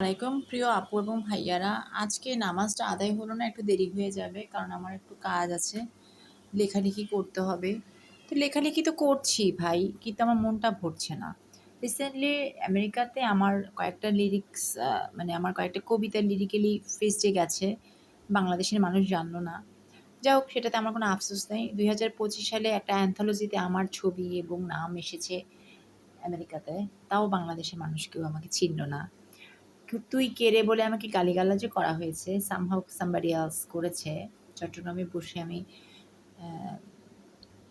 আলাইকুম প্রিয় আপু এবং ভাইয়ারা, আজকে নামাজটা আদায় হলো না, একটু দেরি হয়ে যাবে কারণ আমার একটু কাজ আছে, লেখালেখি করতে হবে। তো লেখালেখি তো করছি ভাই, কিন্তু আমার মনটা ভরছে না। রিসেন্টলি আমেরিকাতে আমার কয়েকটা লিরিক্স, মানে আমার কয়েকটা কবিতা লিরিক্যালি ফেস্টে গেছে, বাংলাদেশের মানুষ জানলো না। যাই হোক, সেটাতে আমার কোনো আফসোস নেই। 2025 সালে একটা অ্যান্থোলজিতে আমার ছবি এবং নাম এসেছে আমেরিকাতে, তাও বাংলাদেশের মানুষ কেউ আমাকে চিনল না। তুই কে রে বলে আমাকে গালিগালাজও করা হয়েছে, সামহাউ সামবাডি এলস করেছে। চট্টগ্রামে বসে আমি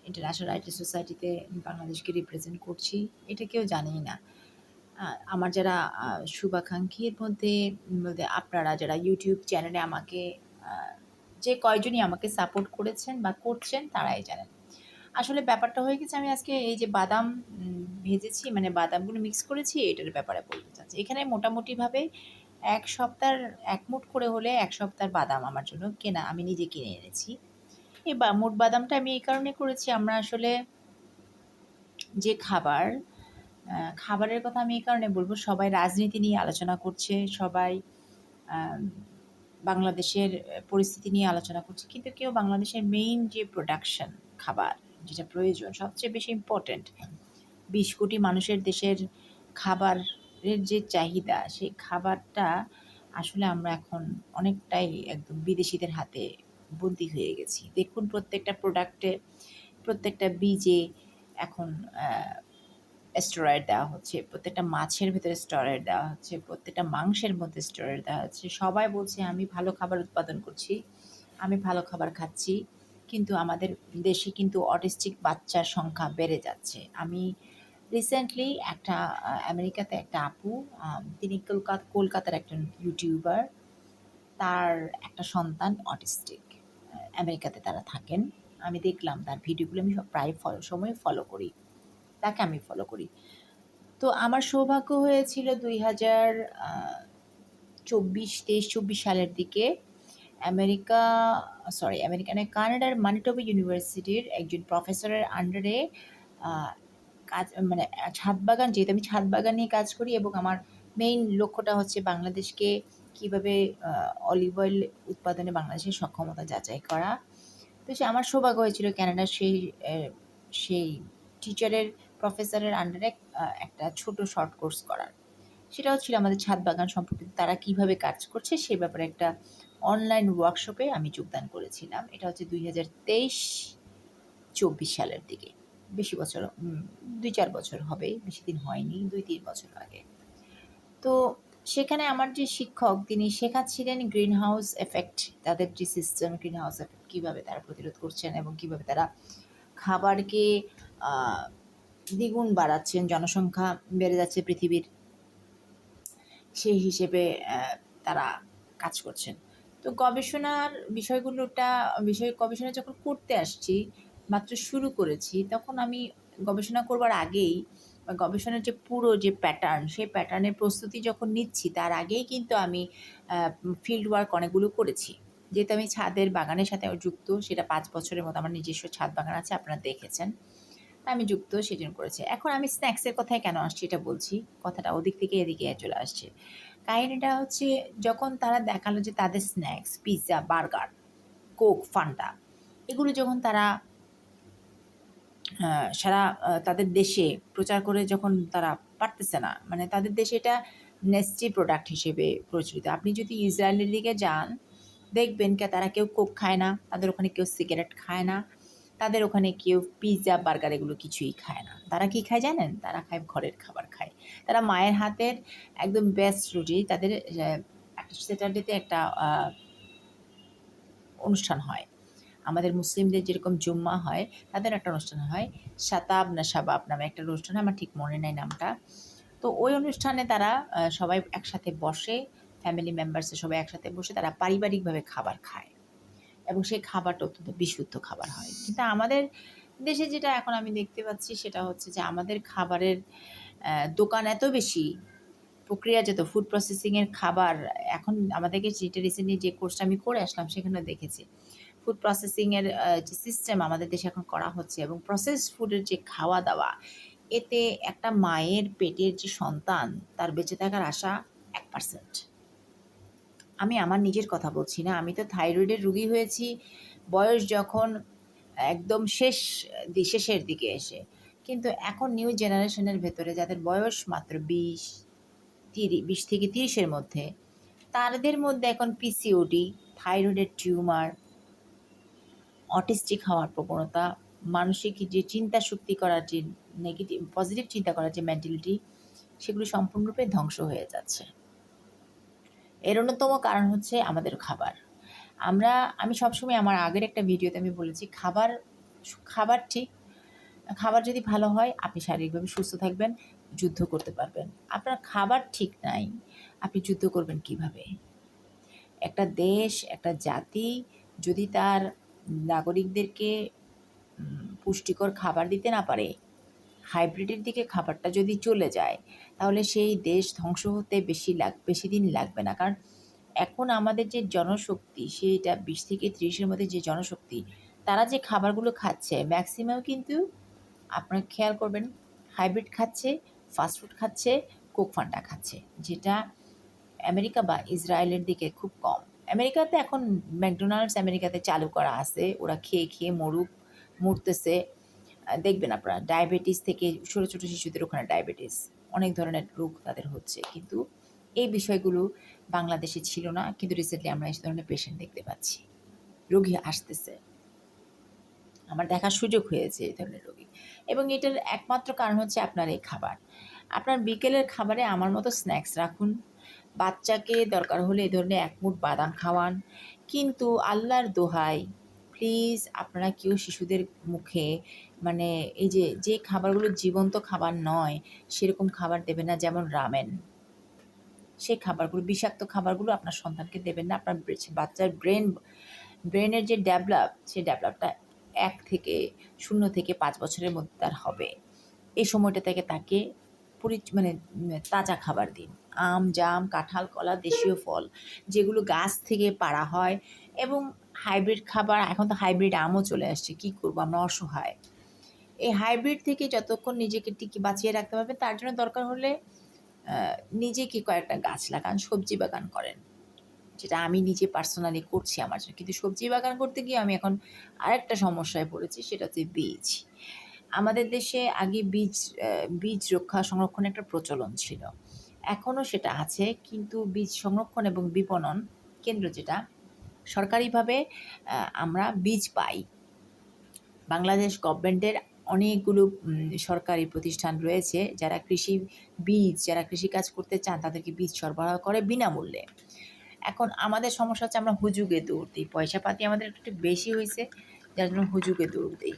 ইন্টারন্যাশনাল রাইটার সোসাইটিতে বাংলাদেশকে রিপ্রেজেন্ট করছি, এটা কেউ জানেই না। আমার যারা শুভাকাঙ্ক্ষীর মধ্যে মধ্যে আপনারা যারা ইউটিউব চ্যানেলে আমাকে যে কয়জনই আমাকে সাপোর্ট করেছেন বা করছেন তারাই জানেন। আসলে ব্যাপারটা হয়ে গেছে, আমি আজকে এই যে বাদাম ভেজেছি, মানে বাদামগুলো মিক্স করেছি, এটার ব্যাপারে বলতে চাচ্ছি। এখানে মোটামুটিভাবে ১ সপ্তাহের ১ মুঠ করে হলে ১ সপ্তাহের বাদাম আমার জন্য কেনা, আমি নিজে কিনে এনেছি। এই মুঠ বাদামটা আমি এই কারণে করেছি, আমরা আসলে যে খাবারের কথা আমি এই কারণে বলব, সবাই রাজনীতি নিয়ে আলোচনা করছে, সবাই আম বাংলাদেশের পরিস্থিতি নিয়ে আলোচনা করছে। কিন্তু কেউ বাংলাদেশের মেইন যে প্রোডাকশন, খাবার যেটা প্রয়োজন, সবচেয়ে বেশি ইম্পোর্টেন্ট, ২০ কোটি মানুষের দেশের খাবারের যে চাহিদা, সেই খাবারটা আসলে আমরা এখন অনেকটাই একদম বিদেশিদের হাতে বন্দী হয়ে গেছি। দেখুন, প্রত্যেকটা প্রোডাক্টে, প্রত্যেকটা বীজে এখন স্টেরয়েড দেওয়া হচ্ছে, প্রত্যেকটা মাছের ভেতরে স্টেরয়েড দেওয়া হচ্ছে, প্রত্যেকটা মাংসের মধ্যে স্টেরয়েড দেওয়া হচ্ছে। সবাই বলছে আমি ভালো খাবার উৎপাদন করছি, আমি ভালো খাবার খাচ্ছি, কিন্তু আমাদের দেশে কিন্তু অটিস্টিক বাচ্চার সংখ্যা বেড়ে যাচ্ছে। আমি রিসেন্টলি একটা আমেরিকাতে একটা আপু, তিনি কলকাতার একজন ইউটিউবার, তার একটা সন্তান অটিস্টিক। আমেরিকাতে তারা থাকেন। আমি দেখলাম তার ভিডিওগুলো, আমি প্রায় সময় ফলো করি, তাকে আমি ফলো করি। তো আমার সৌভাগ্য হয়েছিল ২০২৪ সালের দিকে আমেরিকা, আমেরিকা নয়, কানাডার ম্যানিটোবা ইউনিভার্সিটির একজন প্রফেসরের আন্ডারে কাজ, মানে ছাদ বাগান, যেহেতু আমি ছাদ বাগান নিয়ে কাজ করি এবং আমার মেইন লক্ষ্যটা হচ্ছে বাংলাদেশকে কীভাবে অলিভ অয়েল উৎপাদনে বাংলাদেশের সক্ষমতা যাচাই করা। তো আমার সৌভাগ্য হয়েছিল ক্যানাডার সেই টিচারের, প্রফেসরের আন্ডারে একটা ছোট শর্ট কোর্স করার। সেটাও ছিল আমাদের ছাদ বাগান সম্পর্কিত, তারা কিভাবে কাজ করছে সে ব্যাপারে একটা অনলাইন ওয়ার্কশপে আমি যোগদান করেছিলাম। এটা হচ্ছে ২০২৩-২৪ সালের দিকে, বেশি বছর, ২-৪ বছর হবে, বেশি দিন হয়নি, ২-৩ বছর আগে। তো সেখানে আমার যে শিক্ষক, তিনি শেখাচ্ছিলেন গ্রিন হাউস এফেক্ট, তাদের যে সিস্টেম, গ্রিন হাউস এফেক্ট কীভাবে তারা প্রতিরোধ করছেন এবং কীভাবে তারা খাবারকে দ্বিগুণ বাড়াচ্ছেন, জনসংখ্যা বেড়ে যাচ্ছে পৃথিবীর, সেই হিসেবে তারা কাজ করছেন। তো গবেষণার গবেষণা যখন করতে আসছি, মাত্র শুরু করেছি, তখন আমি গবেষণা করবার আগেই, গবেষণার যে পুরো যে প্যাটার্ন, সেই প্যাটার্নের প্রস্তুতি যখন নিচ্ছি, তার আগেই কিন্তু আমি ফিল্ড ওয়ার্ক অনেকগুলো করেছি। যেহেতু আমি ছাদের বাগানের সাথে যুক্ত, সেটা ৫ বছরের মতো আমার নিজস্ব ছাদ বাগান আছে, আপনারা দেখেছেন। আমি যুক্ত, সেজন্য করেছি। এখন আমি স্ন্যাক্সের কথায় কেন আসছি এটা বলছি, কথাটা ওদিক থেকে এদিকে চলে আসছে। কাহিনিটা হচ্ছে, যখন তারা দেখালো যে তাদের snacks, pizza, burger, Coke, Fanta, এগুলো যখন তারা সারা তাদের দেশে প্রচার করে, যখন তারা পারতেছে না, মানে তাদের দেশে এটা নেস্টি প্রোডাক্ট হিসেবে প্রচলিত। আপনি যদি ইসরায়েলের দিকে যান, দেখবেন তারা কেউ কোক খায় না, তাদের ওখানে কেউ সিগারেট খায় না, তাদের ওখানে কেউ পিৎজা, বার্গার এগুলো কিছুই খায় না। তারা কি খায় জানেন? তারা খায় ঘরের খাবার খায়। তারা মায়ের হাতের একদম বেস্ট রুটি, তাদের একটা স্যাটারডেতে একটা অনুষ্ঠান হয়। আমাদের মুসলিমদের যেরকম জুম্মা হয়, তাদের একটা অনুষ্ঠান হয়, শাতাব না শাবাব নামে একটা অনুষ্ঠান, আমার ঠিক মনে নেই নামটা। তো ওই অনুষ্ঠানে তারা সবাই একসাথে বসে, ফ্যামিলি মেম্বার্সের সবাই একসাথে বসে তারা পারিবারিকভাবে খাবার খায় এবং সেই খাবারটা অত্যন্ত বিশুদ্ধ খাবার হয়। কিন্তু আমাদের দেশে যেটা এখন আমি দেখতে পাচ্ছি, সেটা হচ্ছে যে আমাদের খাবারের দোকান এত বেশি, প্রক্রিয়াজাত ফুড প্রসেসিংয়ের খাবার। এখন আমাদেরকে যেটা রিসেন্টলি যে কোর্সটা আমি করে আসলাম, সেখানে দেখেছি ফুড প্রসেসিংয়ের যে সিস্টেম আমাদের দেশে এখন করা হচ্ছে, এবং প্রসেস ফুডের যে খাওয়া দাওয়া, এতে একটা মায়ের পেটের যে সন্তান, তার বেঁচে থাকার আশা 1%। আমি আমার নিজের কথা বলছি না, আমি তো থাইরয়েডের রোগী হয়েছি বয়স যখন একদম শেষের দিকে এসে। কিন্তু এখন নিউ জেনারেশনের ভেতরে যাদের বয়স মাত্র 20 থেকে 30-এর মধ্যে, তাদের মধ্যে এখন পিসিওডি, থাইরয়েডের টিউমার, অটিস্টিক হওয়ার প্রবণতা, মানসিক যে চিন্তা শক্তি করার যে পজিটিভ চিন্তা করার যে মেন্টালিটি, সেগুলো সম্পূর্ণরূপে ধ্বংস হয়ে যাচ্ছে। এর অন্যতম কারণ হচ্ছে আমাদের খাবার। আমি সবসময় আমার আগের একটা ভিডিওতে আমি বলেছি, খাবার ঠিক, খাবার যদি ভালো হয় আপনি শারীরিকভাবে সুস্থ থাকবেন, যুদ্ধ করতে পারবেন। আপনার খাবার ঠিক নাই, আপনি যুদ্ধ করবেন কিভাবে? একটা দেশ, একটা জাতি যদি তার নাগরিকদেরকে পুষ্টিকর খাবার দিতে না পারে, হাইব্রিডের দিকে খাবারটা যদি চলে যায়, তাহলে সেই দেশ ধ্বংস হতে বেশি দিন লাগবে না। কারণ এখন আমাদের যে জনশক্তি, সেইটা 20 থেকে 30-এর মধ্যে যে জনশক্তি, তারা যে খাবারগুলো খাচ্ছে ম্যাক্সিমাম কিন্তু আপনারা খেয়াল করবেন হাইব্রিড খাচ্ছে, ফাস্টফুড খাচ্ছে, কোক ফান্টা খাচ্ছে, যেটা আমেরিকা বা ইসরায়েলের দিকে খুব কম। আমেরিকাতে এখন ম্যাকডোনাল্ডস আমেরিকাতে চালু করা আছে, ওরা খেয়ে মরতেছে। দেখবেন আপনারা ডায়াবেটিস থেকে ছোটো ছোটো শিশুদের ওখানে ডায়াবেটিস, অনেক ধরনের রোগ তাদের হচ্ছে। কিন্তু এই বিষয়গুলো বাংলাদেশে ছিল না, কিন্তু রিসেন্টলি আমরা এই ধরনের পেশেন্ট দেখতে পাচ্ছি, রোগী আসতেছে, আমার দেখার সুযোগ হয়েছে এই ধরনের রোগী। এবং এটার একমাত্র কারণ হচ্ছে আপনার এই খাবার। আপনার বিকেলের খাবারে আমার মতো স্ন্যাক্স রাখুন, বাচ্চাকে দরকার হলে এই ধরনের এক মুঠ বাদাম খাওয়ান, কিন্তু আল্লাহর দোহাই প্লিজ আপনারা কেউ শিশুদের মুখে মানে এই যে খাবারগুলো জীবন্ত খাবার নয় সেরকম খাবার দেবেন না, যেমন রামেন। সেই খাবারগুলো, বিষাক্ত খাবারগুলো আপনার সন্তানকে দেবেন না। আপনার বাচ্চার ব্রেনের যে সেই ডেভেলপটা 0 থেকে 5 বছরের মধ্যে তার হবে। এই সময়টা থেকে তাকে তাজা খাবার দিন। আম, জাম, কাঁঠাল, কলা, দেশীয় ফল যেগুলো গাছ থেকে পাড়া হয়, এবং হাইব্রিড খাবার, এখন তো হাইব্রিড আমও চলে আসছে, কী করবো আমরা, অসহায়। এই হাইব্রিড থেকে যতক্ষণ নিজেকে বাঁচিয়ে রাখতে পারবে, তার জন্য দরকার হলে নিজে কয়েকটা গাছ লাগান, সবজি বাগান করেন, যেটা আমি নিজে পার্সোনালি করছি আমার জন্য। কিন্তু সবজি বাগান করতে গিয়ে আমি এখন আরেকটা সমস্যায় পড়েছি, সেটা হচ্ছে বীজ। আমাদের দেশে আগে বীজ রক্ষা সংরক্ষণের একটা প্রচলন ছিল, এখনও সেটা আছে, কিন্তু বীজ সংরক্ষণ এবং বিপণন কেন্দ্র, যেটা সরকারিভাবে আমরা বীজ পাই। বাংলাদেশ গভর্নমেন্টের অনেকগুলো সরকারি প্রতিষ্ঠান রয়েছে যারা যারা কৃষিকাজ করতে চান তাদেরকে বীজ সরবরাহ করে বিনামূল্যে। এখন আমাদের সমস্যা হচ্ছে আমরা হুজুগে দৌড় দিই, পয়সাপাতি আমাদের একটু বেশি হয়েছে, যার জন্য হুজুগে দৌড় দিই।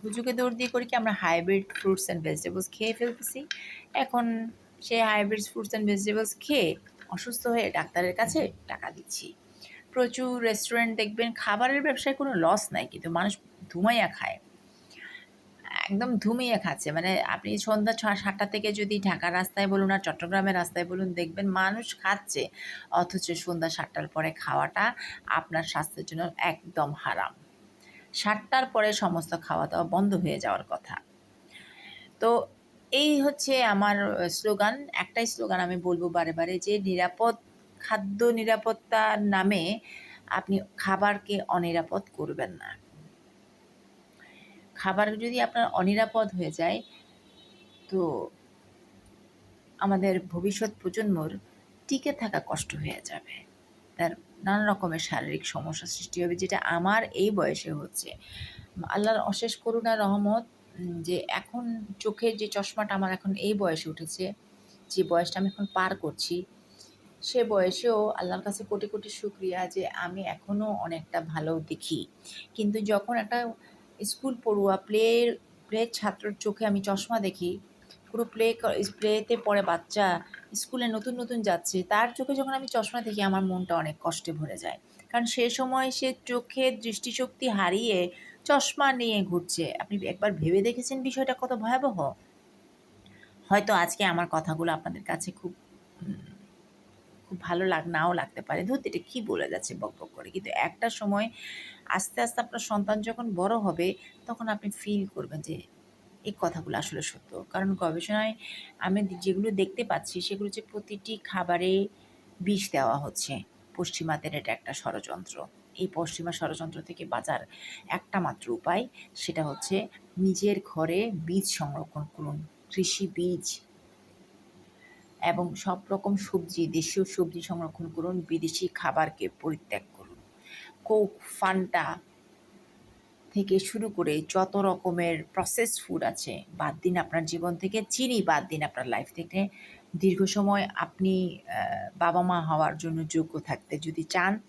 হুজুগে দৌড় দিয়ে করি কি, আমরা হাইব্রিড ফ্রুটস অ্যান্ড ভেজিটেবলস খেয়ে ফেলতেছি। এখন সেই হাইব্রিড ফ্রুটস অ্যান্ড ভেজিটেবলস খেয়ে অসুস্থ হয়ে ডাক্তারের কাছে টাকা দিচ্ছি। প্রচুর রেস্টুরেন্ট দেখবেন, খাবারের ব্যবসায় কোনো লস নাই, কিন্তু মানুষ ধুমাইয়া খায়, একদম ধুমিয়ে খাচ্ছে। মানে আপনি সন্ধ্যা 7টা থেকে যদি ঢাকার রাস্তায় বলুন আর চট্টগ্রামের রাস্তায় বলুন, দেখবেন মানুষ খাচ্ছে, অথচ সন্ধ্যা 7টার পরে খাওয়াটা আপনার স্বাস্থ্যের জন্য একদম হারাম। 7টার পরে সমস্ত খাওয়া দাওয়া বন্ধ হয়ে যাওয়ার কথা। তো এই হচ্ছে আমার স্লোগান, একটাই স্লোগান আমি বলবো বারে বারে, যে খাদ্য নিরাপত্তার নামে আপনি খাবারকে অনিরাপদ করবেন না। খাবার যদি আপনার অনিরাপদ হয়ে যায়, তো আমাদের ভবিষ্যৎ প্রজন্মর টিকে থাকা কষ্ট হয়ে যাবে, তার নানা রকমের শারীরিক সমস্যা সৃষ্টি হবে, যেটা আমার এই বয়সে হচ্ছে। আল্লাহর অশেষ করুণা রহমত, যে এখন চোখের যে চশমাটা আমার এখন এই বয়সে উঠেছে, যে বয়সটা আমি এখন পার করছি, সে বয়সেও আল্লাহর কাছে কোটি কোটি শুকরিয়া যে আমি এখনও অনেকটা ভালো দেখি। কিন্তু যখন একটা স্কুল পড়ুয়া প্লে ছাত্রর চোখে আমি চশমা দেখি, পুরো প্লেতে পড়ে বাচ্চা, স্কুলে নতুন নতুন যাচ্ছে, তার চোখে যখন আমি চশমা দেখি আমার মনটা অনেক কষ্টে ভরে যায়। কারণ সে সময় সে চোখের দৃষ্টিশক্তি হারিয়ে চশমা নিয়ে ঘুরছে। আপনি একবার ভেবে দেখেছেন বিষয়টা কত ভয়াবহ? হয়তো আজকে আমার কথাগুলো আপনাদের কাছে খুব ভালো নাও লাগতে পারে, ধরতে এটা কী বলে যাচ্ছে বকবক করে, কিন্তু একটা সময় আস্তে আস্তে আপনার সন্তান যখন বড় হবে, তখন আপনি ফিল করবেন যে এই কথাগুলো আসলে সত্য। কারণ গবেষণায় আমি যেগুলো দেখতে পাচ্ছি, সেগুলো হচ্ছে প্রতিটি খাবারে বিষ দেওয়া হচ্ছে। পশ্চিমাদের এটা একটা ষড়যন্ত্র। এই পশ্চিমা ষড়যন্ত্র থেকে বাঁচার একটা মাত্র উপায়, সেটা হচ্ছে নিজের ঘরে বীজ সংরক্ষণ করুন। কৃষি বীজ এবং সব রকম সবজি, দেশীয় সবজি সংরক্ষণ করুন। বিদেশি খাবারকে পরিত্যাগ করুন। কোক, ফান্টা থেকে শুরু করে যত রকমের প্রসেসড ফুড আছে বাদ দিন আপনার জীবন থেকে। চিনি বাদ দিন আপনার লাইফ থেকে। দীর্ঘ সময় আপনি বাবা-মা হওয়ার জন্য যোগ্য থাকতে যদি চান,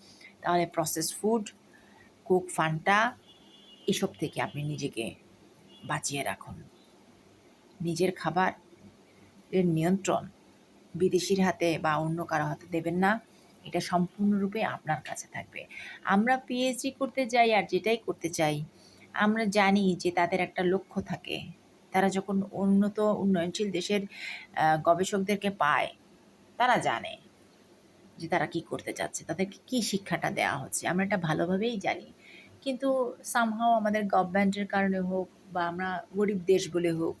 তাহলে প্রসেসড ফুড, কোক, ফান্টা এসব থেকে আপনি নিজেকে বাঁচিয়ে রাখুন। নিজের খাবারের নিয়ন্ত্রণ বিদেশির হাতে বা অন্য কারো হাতে দেবেন না। এটা সম্পূর্ণরূপে আপনার কাছে থাকবে। আমরা পিএইচডি করতে যাই আর যেটাই করতে চাই, আমরা জানি যে তাদের একটা লক্ষ্য থাকে। তারা যখন উন্নয়নশীল দেশের গবেষকদেরকে পায়, তারা জানে যে তারা কী করতে চাচ্ছে, তাদেরকে কী শিক্ষাটা দেওয়া হচ্ছে। আমরা এটা ভালোভাবেই জানি। কিন্তু সামহাও আমাদের গভর্নমেন্টের কারণে হোক বা আমরা গরিব দেশ বলে হোক,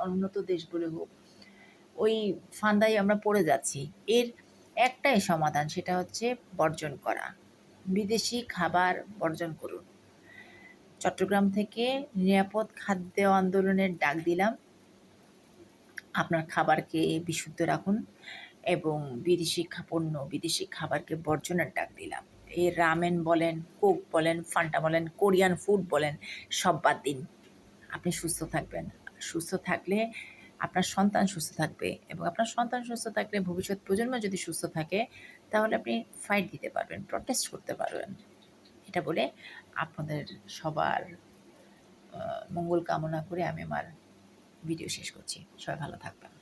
উন্নত দেশ বলে হোক, ওই ফান্দায় আমরা পড়ে যাচ্ছি। এর একটাই সমাধান, সেটা হচ্ছে বর্জন করা। বিদেশি খাবার বর্জন করুন। চট্টগ্রাম থেকে নিরাপদ খাদ্য আন্দোলনের ডাক দিলাম। আপনার খাবারকে বিশুদ্ধ রাখুন এবং বিদেশি খাবারকে বর্জনের ডাক দিলাম। এই রামেন বলেন, কোক বলেন, ফান্টা বলেন, কোরিয়ান ফুড বলেন, সব বাদ দিন। আপনি সুস্থ থাকবেন। সুস্থ থাকলে আপনার সন্তান সুস্থ থাকবে এবং আপনার সন্তান সুস্থ থাকলে ভবিষ্যৎ প্রজন্ম যদি সুস্থ থাকে, তাহলে আপনি ফাইট দিতে পারবেন, প্রটেস্ট করতে পারবেন। এটা বলে আপনাদের সবার মঙ্গল কামনা করে আমি আমার ভিডিও শেষ করছি। সবাই ভালো থাকবেন।